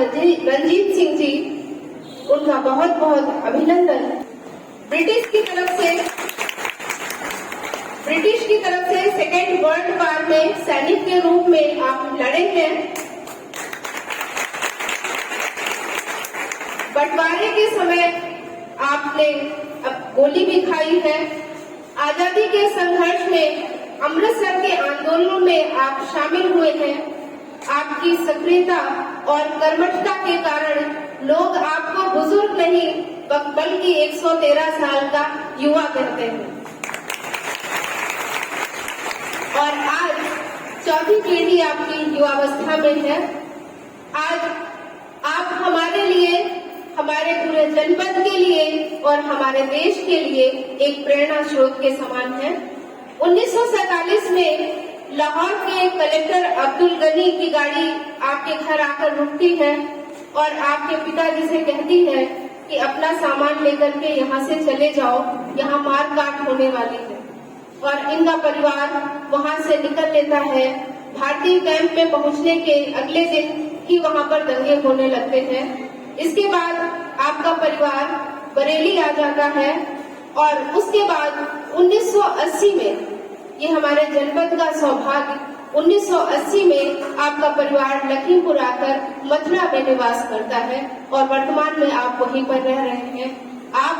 रणजीत सिंह जी, उनका बहुत बहुत अभिनंदन। ब्रिटिश की तरफ से सेकेंड वर्ल्ड वॉर में सैनिक के रूप में आप लड़े हैं। बंटवारे के समय आपने अब गोली भी खाई है। आजादी के संघर्ष में अमृतसर के आंदोलनों में आप शामिल हुए हैं। आपकी सक्रियता और कर्मठता के कारण लोग आपको बुजुर्ग नहीं बल्कि 113 साल का युवा कहते हैं। और आज चौथी पीढ़ी आपकी युवावस्था में है। आज आप हमारे लिए, हमारे पूरे जनपद के लिए और हमारे देश के लिए एक प्रेरणा स्रोत के समान है। 1947 में लाहौर के कलेक्टर अब्दुल गनी की गाड़ी आपके घर आकर रुकती है और आपके पिताजी से कहती है कि अपना सामान लेकर के यहाँ से चले जाओ, यहाँ मार काट होने वाली है। और इनका परिवार वहाँ से निकल लेता है। भारतीय कैंप में पहुँचने के अगले दिन ही वहाँ पर दंगे होने लगते हैं। इसके बाद आपका परिवार बरेली आ जाता है और उसके बाद 1980 में, ये हमारे जनपद का सौभाग्य, 1980 में आपका परिवार लखीमपुर आकर मथुरा में निवास करता है और वर्तमान में आप वहीं पर रह रहे हैं। आप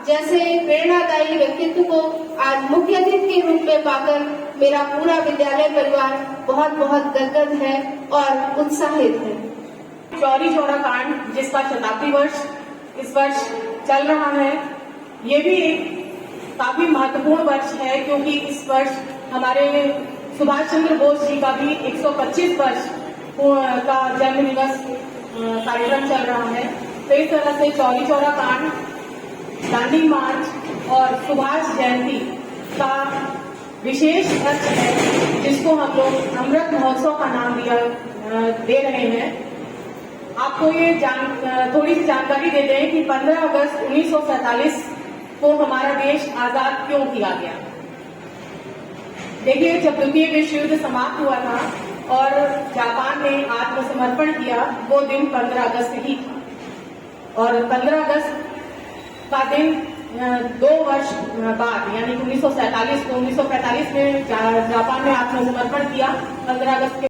जैसे प्रेरणादायी व्यक्तित्व को आज मुख्य अतिथि के रूप में पाकर मेरा पूरा विद्यालय परिवार बहुत बहुत गदगद है और उत्साहित है। चौरी चौरा कांड, जिसका शताब्दी वर्ष इस वर्ष चल रहा है, ये भी एक काफी महत्वपूर्ण वर्ष है क्योंकि इस वर्ष हमारे सुभाष चंद्र बोस जी का भी 125 वर्ष का जन्म दिवस कार्यक्रम चल रहा है। तो इस तरह से चौरी चौरा कांड, दांडी मार्च और सुभाष जयंती का विशेष अर्थ है, जिसको हम लोग अमृत महोत्सव का नाम दे रहे हैं। आपको ये थोड़ी सी जानकारी दे दें कि 15 अगस्त 1947 को हमारा देश आजाद क्यों किया गया। देखिए, जब द्वितीय विश्व युद्ध समाप्त हुआ था और जापान ने आत्मसमर्पण किया, वो दिन 15 अगस्त ही था। और 15 अगस्त का दिन 2 वर्ष बाद यानी 1945 में जापान ने आत्मसमर्पण किया। 15 अगस्त के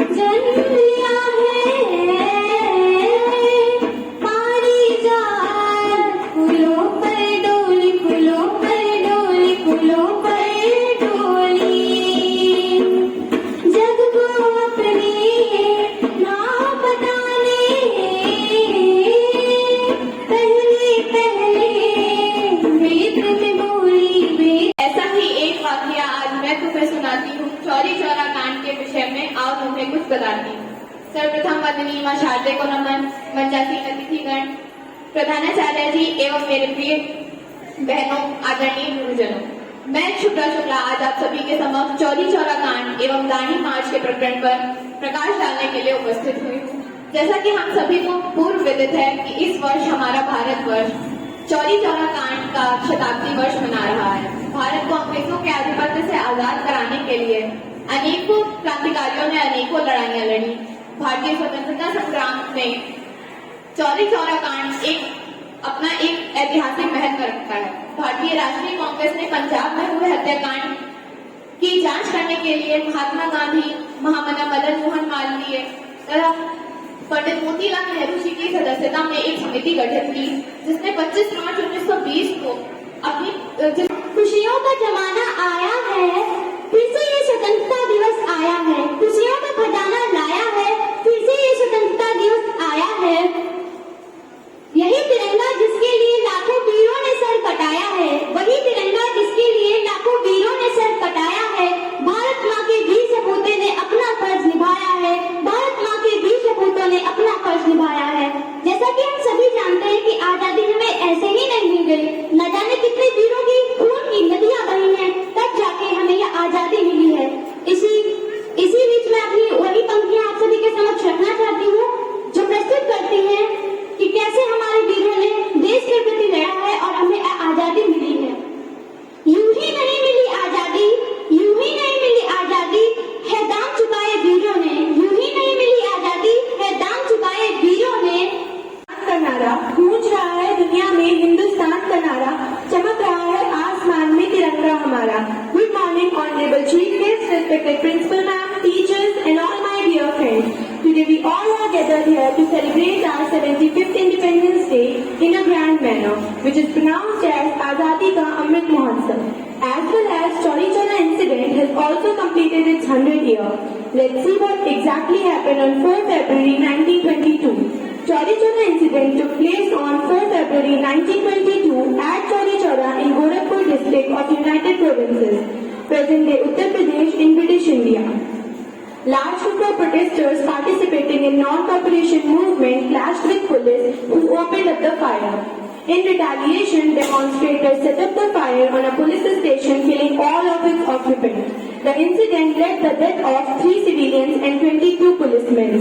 जन्म लिया है पारी जा प्रधानाचार्य जी एवं मेरे प्रिय बहनों, आदरणीय गुरुजनों, मैं शुक्ला आज आप सभी के समक्ष चौरी चौरा कांड एवं दांडी मार्च के प्रकरण पर प्रकाश डालने के लिए उपस्थित हुई हूँ। जैसा कि हम सभी को पूर्व विदित है कि इस वर्ष हमारा भारतवर्ष चौरी चौरा कांड का शताब्दी वर्ष मना रहा है। भारत को अंग्रेजों के आधिपत्य से आजाद कराने के लिए अनेकों क्रांतिकारियों ने अनेकों लड़ाइयां लड़ी। भारतीय स्वतंत्रता संग्राम में चौरी चौरा कांड अपना एक ऐतिहासिक महत्व रखता है। भारतीय राष्ट्रीय कांग्रेस ने पंजाब में हुए हत्याकांड की जांच करने के लिए महात्मा गांधी, महामना मदन मोहन मालवीय तथा पंडित मोतीलाल नेहरू जी की सदस्यता में एक समिति गठित की, जिसने 25 मार्च 1920 को अपनी खुशियों का जमाना आया है, फिर से ये स्वतंत्रता दिवस आया है, खुशियों का खजाना लाया है, फिर से ये स्वतंत्रता दिवस आया है। यही तिरंगा जिसके लिए लाखों वीरों ने सर कटाया है, वही तिरंगा जिसके लिए लाखों वीरों ने सर कटाया है। भारत माँ के वीर सपूतों ने अपना फर्ज निभाया है, भारत माँ के वीर सपूतों ने अपना फर्ज निभाया है। जैसा कि हम सभी जानते हैं कि आजादी हमें ऐसे ही नहीं मिल गई, न जाने कितने वीरों की खून की नदियां बही हैं, तब जाके हमें यह आजादी मिली है। इसी बीच में अपनी वही पंक्तियां आप सभी के समक्ष रखना चाहती हूँ, जो प्रस्तुत करती हैं कि कैसे हमारे वीरों ने देश के प्रति लड़ा है और हमें आजादी मिली है। यूं ही नहीं मिली आजादी, यूं ही नहीं मिली आजादी, है दाम चुकाए वीरों ने, यूं ही नहीं मिली आजादी, है दाम चुकाए वीरों ने। का नारा गूंज रहा है दुनिया में, हिंदुस्तान का नारा चमक रहा है आसमान में, तिरंगा हमारा। Good morning honourable chief guest, respected principal ma'am, teachers and all my dear friends. Today we all are gathered here to celebrate our 75th Independence Day in a grand manner, which is pronounced as Azadi Ka Amrit Mahotsav. As well as Chauri Chaura incident has also completed its 100th year. Let's see what exactly happened on 4 February 1922. Chauri Chaura incident took place on 4 February 1922 at Chauri Chaura in Gorakhpur district of United Provinces, present-day Uttar Pradesh in British India. Large group of protesters participating in non-cooperation movement clashed with police who opened up the fire. In retaliation, demonstrators set up the fire on a police station, killing all of its occupants. The incident led to the death of 3 civilians and 22 policemen.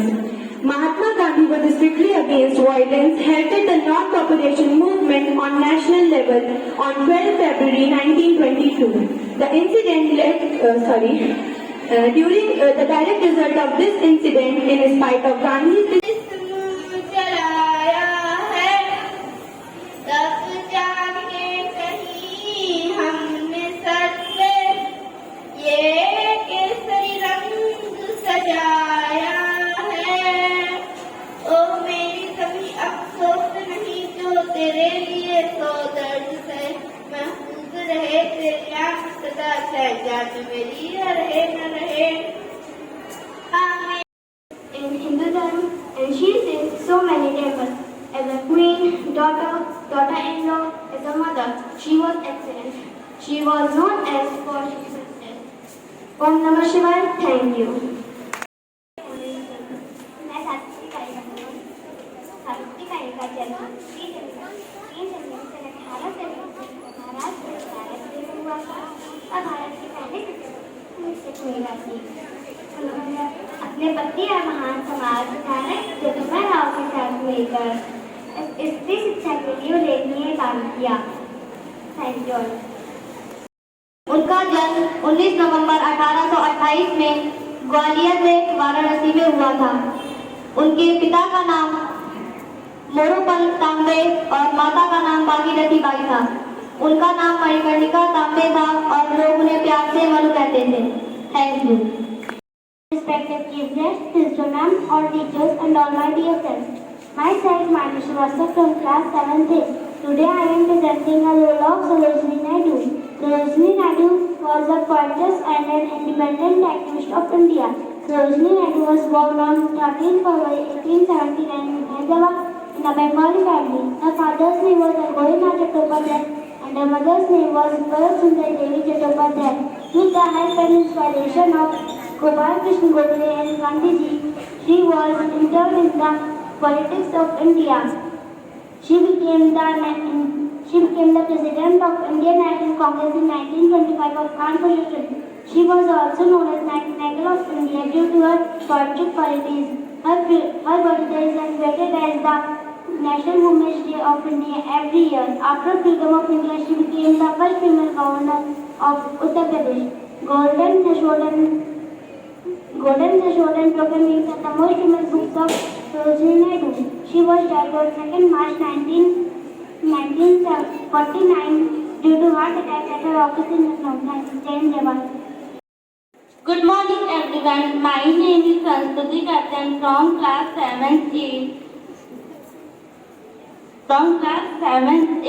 Mahatma Gandhi was strictly against violence, headed the non-cooperation movement on national level on 12 February 1922. The incident during the direct result of this incident, in spite of Gandhi's तेरे लिए तो दर्द से महफूज रहे तेरी आँख सदा शहजाद मेरी रहे न रहे। In Hinduism, and she says so many temples. As a queen, daughter-in-law, as a mother, she was excellent. She was known as for princess. Om Namah Shivaya. Thank you. मैं सावित्रीबाई का जन्म 3 जनवरी सन 1800 महाराष्ट्र के भारत में हुआ था और भारत की पहली महिला थी। उन्होंने अपने पति और महान समाज सुधारक ज्योतिबा राव के साथ मिलकर स्त्री शिक्षा के लिए उल्लेखनीय काम किया। Thank you. उनका जन्म 19 नवंबर 1828 में ग्वालियर में वाराणसी में हुआ था। उनके पिता का नाम मोरूपंत तांबे और माता का नाम भागीरथी बाई था। उनका नाम मणिकर्णिका तांबे था और लोग उन्हें प्यार से मनु कहते थे। Thank you. Respected chief guests, principal ma'am, all teachers and all my dear friends. Myself, Madhu Srivastava from class 7th A. Today I am presenting a role of Sarojini Naidu. Sarojini Naidu was a poetess and an independent activist of India. Sarojini Naidu was born on 13 February 1879 in Hyderabad in a Bengali family. Her father's name was Govinda Chattopadhyay and her mother's name was Parasundari Devi Chattopadhyay. With the help and inspiration of Gopal Krishna Gokhale and Gandhiji, she was entered in the politics of India. She became the president of Indian National Congress in 1925 of Kanpur district. She was also known as Nightingale of India due to her poetic qualities. Her birthday is celebrated as the National Women's Day of India every year. After freedom of India, she became the first female governor of Uttar Pradesh. Golden Threshold and Broken Wings are the most famous books of Sarojini Naidu. She was died on 2nd March 1949 due to heart attack at her office in Lucknow. Thank you. Jai Hind, Jai Bharat. Good morning everyone. My name is Sanstuti Katyan from class 7th A. From class 7th A.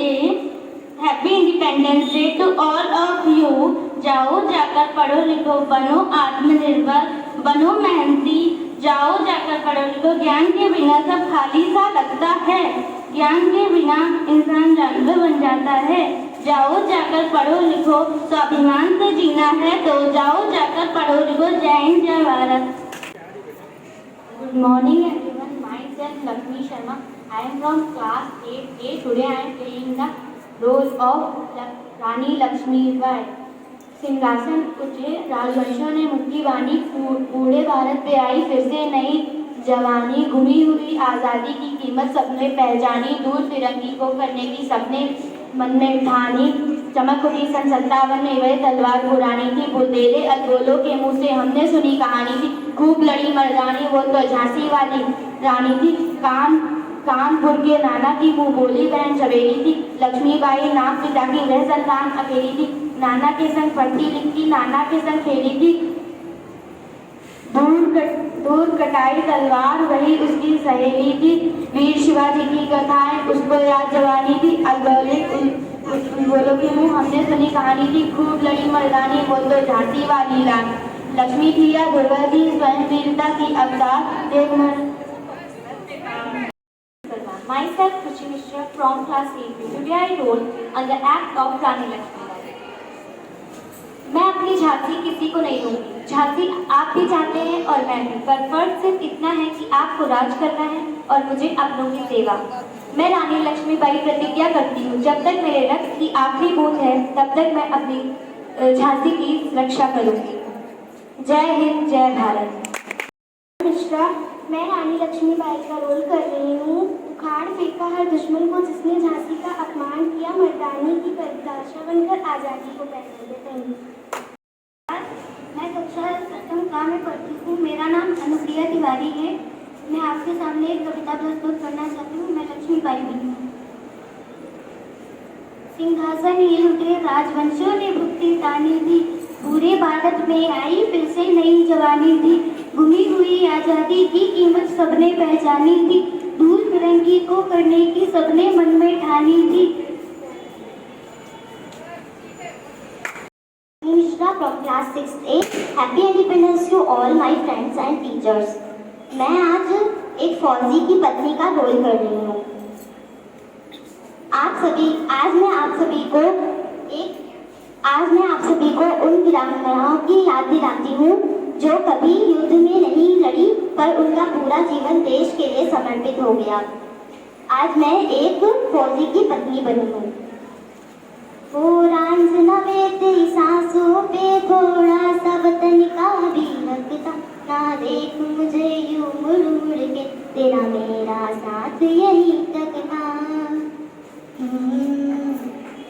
Happy Independence Day to all of you. जाओ जाकर पढ़ो लिखो, बनो आत्मनिर्भर, बनो मेहनती, जाओ जाकर पढ़ो लिखो। ज्ञान के बिना सब खाली सा लगता है, ज्ञान के बिना इंसान जानवर बन जाता है। जाओ जाकर पढ़ो लिखो, स्वाभिमान से जीना है तो जाओ जाकर पढ़ो लिखो। जय हिंद, जय Bharat. Good morning everyone. Myself Lakshmi Sharma. I am from class 8A. Today I am playing the role of Rani Lakshmi-बाई। सिंहासन उठे राजवंशों ने मुक्ति बानी, बूढ़े भारत पे आई फिर से नई जवानी। गुमी हुई आज़ादी की कीमत सबने पहचानी, दूर तिरंगी को करने की सपने मन में ठानी। चमक उठी सन 57 में वह तलवार पुरानी थी, बुंदेले अदगोलों के मुंह से हमने सुनी कहानी थी। खूब लड़ी मर्दानी वो तो झांसी वाली रानी थी, कानपुर के नाना की मुंह बोली बहन झवेरी थी। लक्ष्मीबाई नाम पिता की वह संतान अकेली थी, नाना के संग पढ़ती लिखती, नाना के संग खेली थी। दूर कटाई तलवार वही उसकी सहेली थी, वीर शिवाजी की कथाएं उसको याद जवानी थी। अदगोलों के मुंह हमने सुनी कहानी थी, खूब लड़ी मर्दानी वो तो झांसी वाली लक्ष्मी थी या दुर्गावती, स्वयं वीरता की अवतार देख। Myself Khushi Mishra from class 8. Today I wrote on the act of Rani Lakshmi-बाई। मैं अपनी झांसी किसी को नहीं दूंगी, झांसी आप भी चाहते हैं और मैं भी, पर फर्क सिर्फ इतना है कि आपको राज करना है और मुझे अपनों की सेवा। मैं रानी लक्ष्मीबाई प्रतिज्ञा करती हूँ, जब तक मेरे रक्त की आखिरी बूंद है तब तक मैं अपनी झांसी की रक्षा करूंगी। जय हिंद, जय भारत। मिश्रा, मैं रानी लक्ष्मीबाई का रोल कर रही हूँ। उखाड़ फेंका हर दुश्मन को जिसने झांसी का अपमान किया, मर्दानी की परिभाषा बनकर आज़ादी को पहचान देते। मैं कक्षा 7 में पढ़ती हूँ। मेरा नाम अनुप्रिया तिवारी है। मैं आपके सामने एक कविता प्रस्तुत करना चाहती हूँ। मैं लक्ष्मीबाई बनी हूँ। सिंहासन ये लुटे राजवंशों ने भुक्ति तानी थी, पूरे भारत में आई फिर से नई जवानी थी। गुमी हुई आजादी की कीमत सबने पहचानी थी, दूर फिरंगी को करने की सबने मन में ठानी थी। Mishra from class 6A. Happy Independence to all my friends and teachers. मैं आज एक फौजी की पत्नी का रोल कर रही हूँ। आज मैं आप सभी को उन वीरांगनाओं की याद दिलाती हूँ जो कभी युद्ध में नहीं लड़ी पर उनका पूरा जीवन देश के लिए समर्पित हो गया। आज मैं एक फौजी की पत्नी बनी हूँ। वो रांझ नवे तेरी सांसों पे थोड़ा सा वतन का भी लगता, ना देख मुझे यूं मुड़ मुड़ के, तेरा मेरा साथ यही तक था।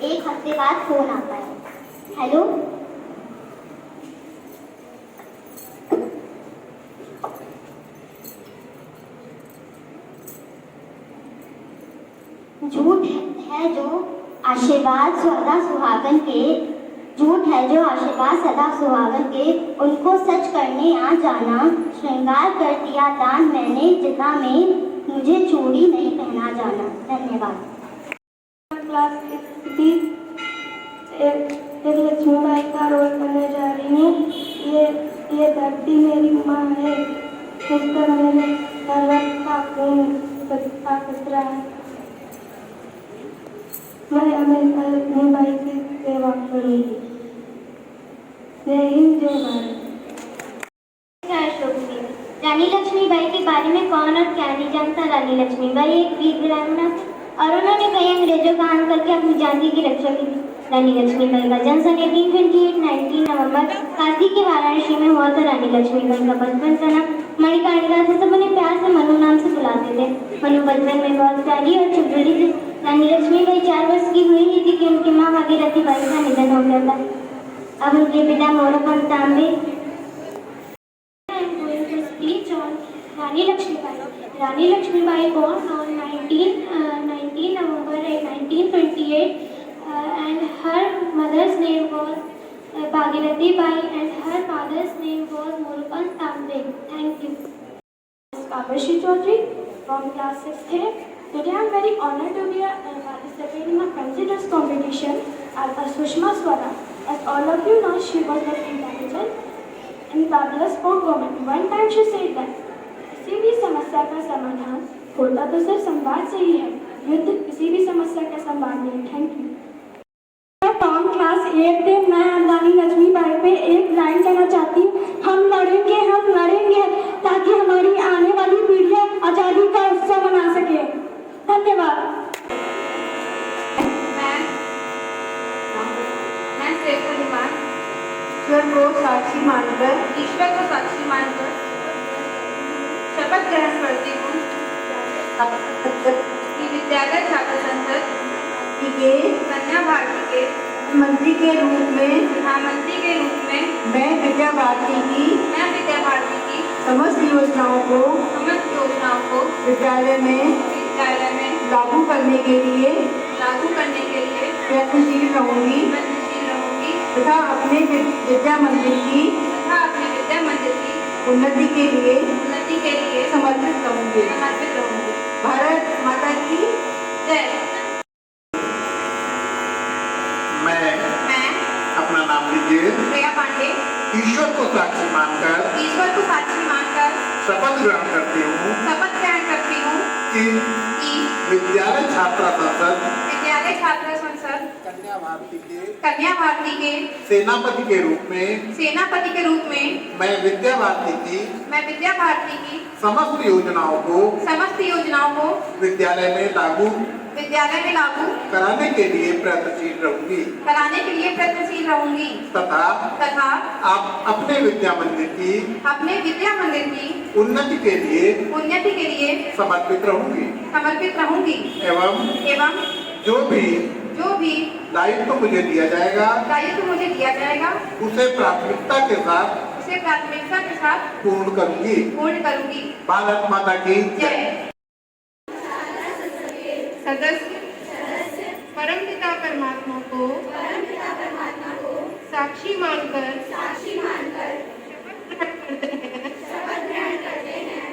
एक हफ्ते बाद फोन आता है। हेलो, झूठ है जो आशीर्वाद सदा सुहागन के, उनको सच करने आ जाना, श्रृंगार कर दिया दान मैंने जितना में, मुझे चूड़ी नहीं पहना जाना। धन्यवाद। क्लास 6B एक लक्ष्मीबाई का रोल करने जा रही हूँ। ये धरती मेरी माँ है, जिस पर मेरे सर्वस्व का खून का कचरा है। मैं हमेशा लक्ष्मीबाई की सेवा करूँगी। जय हिंद, जय भारत। रानी लक्ष्मीबाई के बारे में कौन और क्या नहीं जानता। रानी लक्ष्मीबाई एक वीर वीरांगना और उन्होंने कई अंग्रेजों का हाथ करके अपनी जाति की रक्षा की थी। रानी लक्ष्मीबाई का जन्म सन 1828 19 नवंबर काशी के वाराणसी में हुआ था। रानी लक्ष्मीबाई का बचपन का नाम मणिकर्णिका था। सब उन्हें प्यार से मनु नाम से बुलाते थे। मनु बचपन में बहुत प्यारी और चुटकुली थी। रानी लक्ष्मीबाई 4 वर्ष की हुई ही थी कि उनकी माँ भागीरथी बाई का निधन हो गया था। अब उनके पिता Moropant Tambe Rani Lakshmibai. Rani Lakshmibai born on 19 November 1928 and her mother's name was Bhagirathi Bai and her father's name was Morupan Tambe. Thank you. Kabashi Chaudhary from class 6th. Today I am very honored to be participating in a fancy dress competition at Sushma Swara. As all of you know, she was very intelligent and fabulous for woman. One time she said that किसी भी समस्या का समाधान होता तो सिर्फ संवाद से ही है, युद्ध किसी भी समस्या का संवाद नहीं। Thank you. फ्रॉम क्लास 8 मैं रानी लक्ष्मीबाई पे एक लाइन कहना चाहती हूँ। हम लड़ेंगे ताकि हमारी आने वाली पीढ़ियाँ आज़ादी का उत्सव मना सके। धन्यवाद। मैं ईश्वर को साक्षी मानकर शपथ ग्रहण करती हूँ कि विद्यालय छात्र संसद के कन्या भारती के मंत्री के रूप में मैं विद्या भारती की समस्त योजनाओं को विद्यालय में लागू करने के लिए प्रयत्नशील रहूंगी तथा अपने विद्या मंदिर की उन्नति के लिए समर्पित रहूंगी। भारत माता की जय। मैं अपना नाम लीजिए। प्रिया पांडे। ईश्वर को साक्षी मानकर शपथ ग्रहण करती हूँ कि विद्यालय छात्र संसद कन्या भारती के सेनापति के रूप में मैं विद्या भारती की समस्त योजनाओं को विद्यालय में लागू कराने के लिए प्रयत्नशील रहूंगी तथा आप अपने विद्या मंदिर की उन्नति के लिए समर्पित रहूंगी एवं जो भी दायित्व मुझे दिया जाएगा उसे प्राथमिकता के साथ पूर्ण करूंगी। भारत माता की जय। सदस्य परमपिता परमात्मा को साक्षी मानकर शपथ ग्रहण करते हैं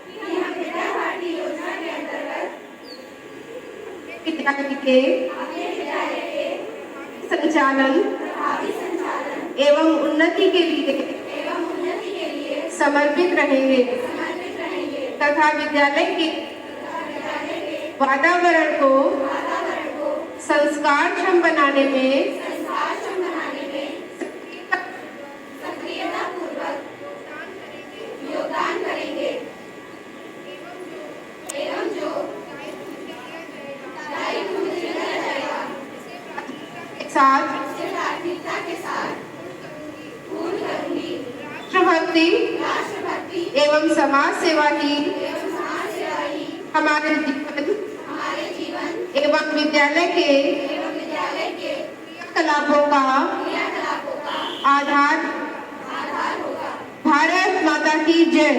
कि हम विद्या भारती योजना के अंतर्गत विद्यालय के संचालन एवं उन्नति के लिए समर्पित रहेंगे तथा विद्यालय के वातावरण को संस्कारक्षम बनाने में सक्रियतापूर्वक योगदान करेंगे एवं जो दायित्व मुझे दिया जाएगा प्राथमिकता के साथ पूर्ण करूंगी। राष्ट्रभक्ति एवं समाज सेवा की हमारे जीवन एवं विद्यालय के क्रियाकलापों का आधार होगा। भारत माता की जय।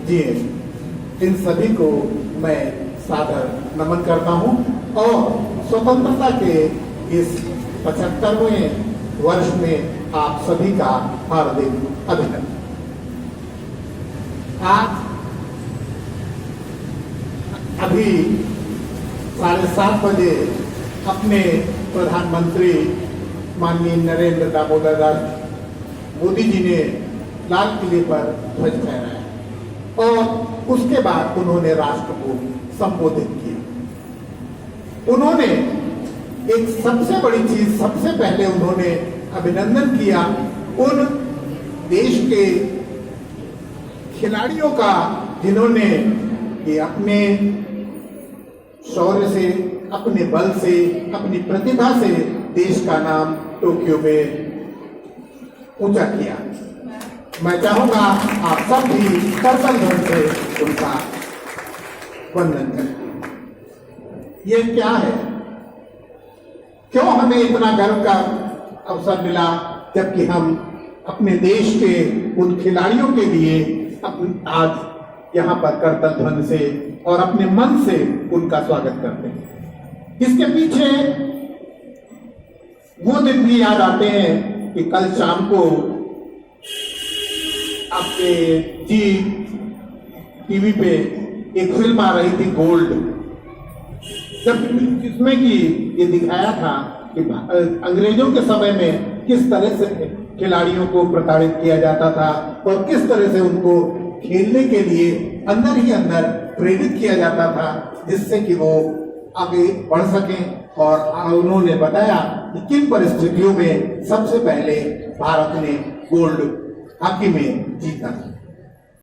जिए। इन सभी को मैं सादर नमन करता हूं और स्वतंत्रता के इस 75वें वर्ष में आप सभी का हार्दिक अभिनंदन। आज अभी 7:30 बजे अपने प्रधानमंत्री माननीय नरेंद्र दामोदर दास मोदी जी ने लाल किले पर ध्वज फहराया और उसके बाद उन्होंने राष्ट्र को संबोधित किया। उन्होंने एक सबसे बड़ी चीज, सबसे पहले उन्होंने अभिनंदन किया उन देश के खिलाड़ियों का जिन्होंने ये अपने शौर्य से, अपने बल से, अपनी प्रतिभा से देश का नाम टोक्यो में ऊंचा किया। मैं चाहूंगा आप सब भी करतल ध्वनि से उनका वंदन करें। ये क्या है, क्यों हमें इतना गर्व का अवसर मिला, जबकि हम अपने देश के उन खिलाड़ियों के लिए आज यहाँ पर करतल ध्वनि से और अपने मन से उनका स्वागत करते हैं। इसके पीछे वो दिन भी याद आते हैं कि कल शाम को आपके जी टीवी पे एक फिल्म आ रही थी गोल्ड, जब जिसमें कि ये दिखाया था कि अंग्रेजों के समय में किस तरह से खिलाड़ियों को प्रताड़ित किया जाता था और किस तरह से उनको खेलने के लिए अंदर ही अंदर प्रेरित किया जाता था, जिससे कि वो आगे बढ़ सकें। और उन्होंने बताया कि किन परिस्थितियों में सबसे पहले भारत ने गोल्ड हॉकी में जीता।